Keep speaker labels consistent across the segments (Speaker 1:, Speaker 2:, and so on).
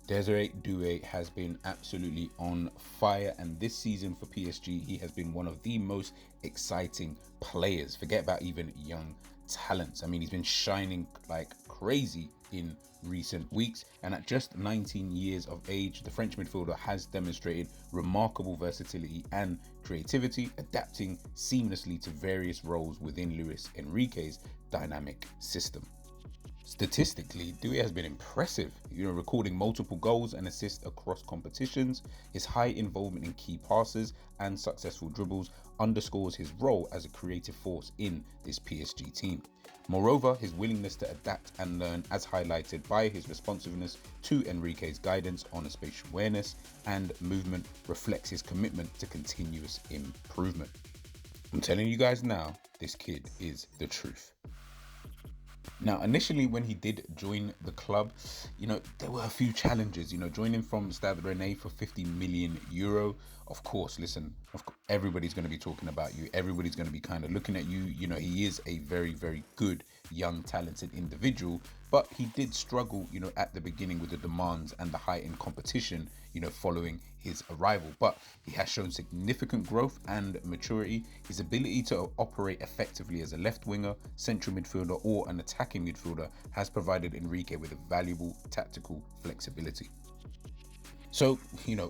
Speaker 1: Désiré Doué has been absolutely on fire, and this season for PSG, he has been one of the most exciting players. Forget about even young talents. I mean, he's been shining like crazy in recent weeks, and at just 19 years of age, the French midfielder has demonstrated remarkable versatility and creativity, adapting seamlessly to various roles within Luis Enrique's dynamic system. Statistically, Doué has been impressive, recording multiple goals and assists across competitions. His high involvement in key passes and successful dribbles underscores his role as a creative force in this PSG team. Moreover, his willingness to adapt and learn, as highlighted by his responsiveness to Enrique's guidance on spatial awareness and movement, reflects his commitment to continuous improvement. I'm telling you guys now, this kid is the truth. Now, initially, when he did join the club, there were a few challenges. Joining from Stade Rennais for 50 million euro. Of course, listen, everybody's going to be talking about you. Everybody's going to be kind of looking at you. He is a very, very good, young, talented individual, but he did struggle, at the beginning with the demands and the heightened competition, following his arrival. But he has shown significant growth and maturity. His ability to operate effectively as a left winger, central midfielder, or an attacking midfielder has provided Enrique with a valuable tactical flexibility. So,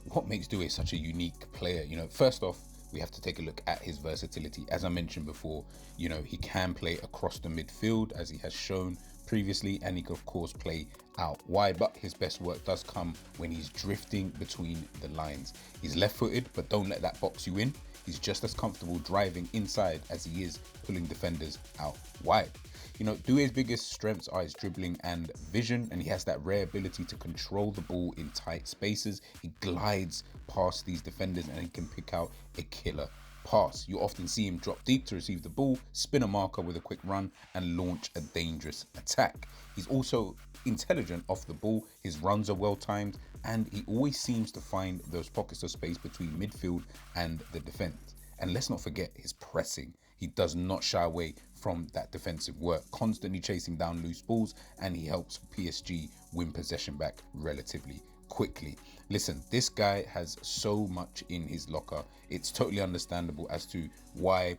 Speaker 1: what makes Doué such a unique player? First off, we have to take a look at his versatility. As I mentioned before, he can play across the midfield, as he has shown previously, and he can of course play out wide, but his best work does come when he's drifting between the lines. He's left-footed, but don't let that box you in. He's just as comfortable driving inside as he is pulling defenders out wide. Doué's biggest strengths are his dribbling and vision, and he has that rare ability to control the ball in tight spaces. He glides past these defenders and he can pick out a killer pass. You often see him drop deep to receive the ball, spin a marker with a quick run, and launch a dangerous attack. He's also intelligent off the ball. His runs are well timed, and he always seems to find those pockets of space between midfield and the defense. And let's not forget his pressing. He does not shy away from that defensive work, constantly chasing down loose balls, and he helps PSG win possession back relatively quickly. Listen, this guy has so much in his locker. It's totally understandable as to why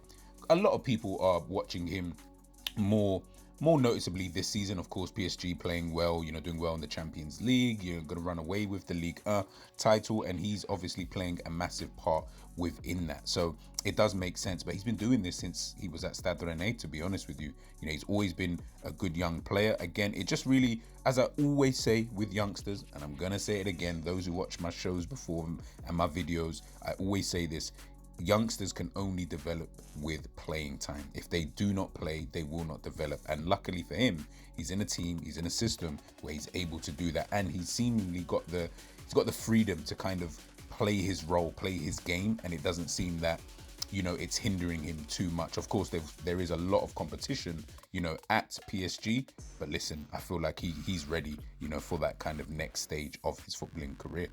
Speaker 1: a lot of people are watching him more noticeably this season. Of course, PSG playing well, doing well in the Champions League. You're going to run away with the Ligue 1 title, and he's obviously playing a massive part within that. So it does make sense, but he's been doing this since he was at Stade Rennais, to be honest with you. He's always been a good young player. Again, it just really, as I always say with youngsters, and I'm going to say it again, those who watch my shows before and my videos, I always say this: youngsters can only develop with playing time. If they do not play, they will not develop. And luckily for him, he's in a team, he's in a system where he's able to do that, and he's seemingly got the freedom to kind of play his role, play his game, and it doesn't seem that it's hindering him too much. Of course, there is a lot of competition at PSG, but listen, I feel like he's ready for that kind of next stage of his footballing career.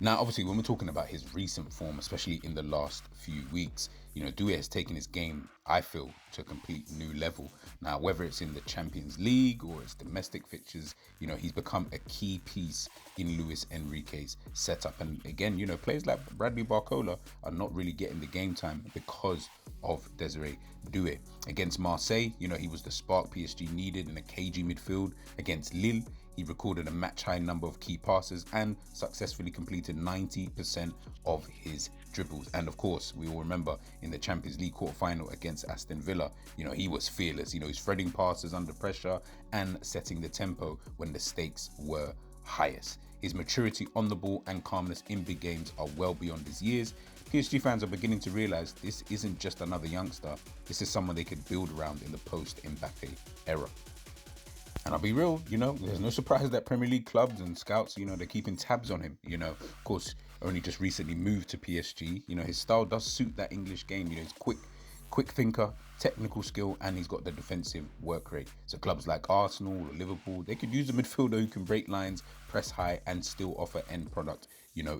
Speaker 1: Now, obviously, when we're talking about his recent form, especially in the last few weeks, Doué has taken his game, I feel, to a complete new level. Now, whether it's in the Champions League or its domestic fixtures, he's become a key piece in Luis Enrique's setup. And again, players like Bradley Barcola are not really getting the game time because of Désiré Doué. Against Marseille, he was the spark PSG needed in a cagey midfield. Against Lille, he recorded a match-high number of key passes and successfully completed 90% of his dribbles. And of course, we all remember in the Champions League quarter-final against Aston Villa, he was fearless. He's threading passes under pressure and setting the tempo when the stakes were highest. His maturity on the ball and calmness in big games are well beyond his years. PSG fans are beginning to realise this isn't just another youngster. This is someone they could build around in the post-Mbappe era. And I'll be real, there's no surprise that Premier League clubs and scouts, they're keeping tabs on him. Of course, only just recently moved to PSG. His style does suit that English game. He's quick thinker, technical skill, and he's got the defensive work rate. So clubs like Arsenal or Liverpool, they could use a midfielder who can break lines, press high, and still offer end product,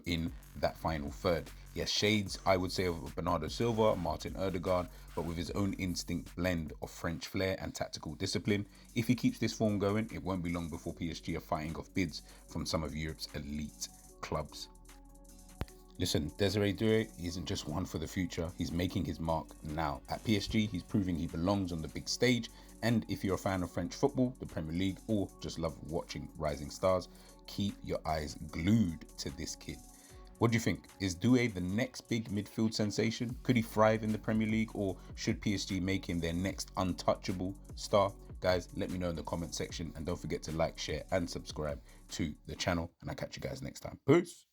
Speaker 1: in that final third. He has shades, I would say, of Bernardo Silva, Martin Odegaard, but with his own instinct blend of French flair and tactical discipline. If he keeps this form going, it won't be long before PSG are fighting off bids from some of Europe's elite clubs. Listen, Désiré Doué isn't just one for the future, he's making his mark now. At PSG, he's proving he belongs on the big stage, and if you're a fan of French football, the Premier League, or just love watching rising stars, keep your eyes glued to this kid. What do you think? Is Doué the next big midfield sensation? Could he thrive in the Premier League, or should PSG make him their next untouchable star? Guys, let me know in the comment section, and don't forget to like, share, and subscribe to the channel, and I'll catch you guys next time. Peace!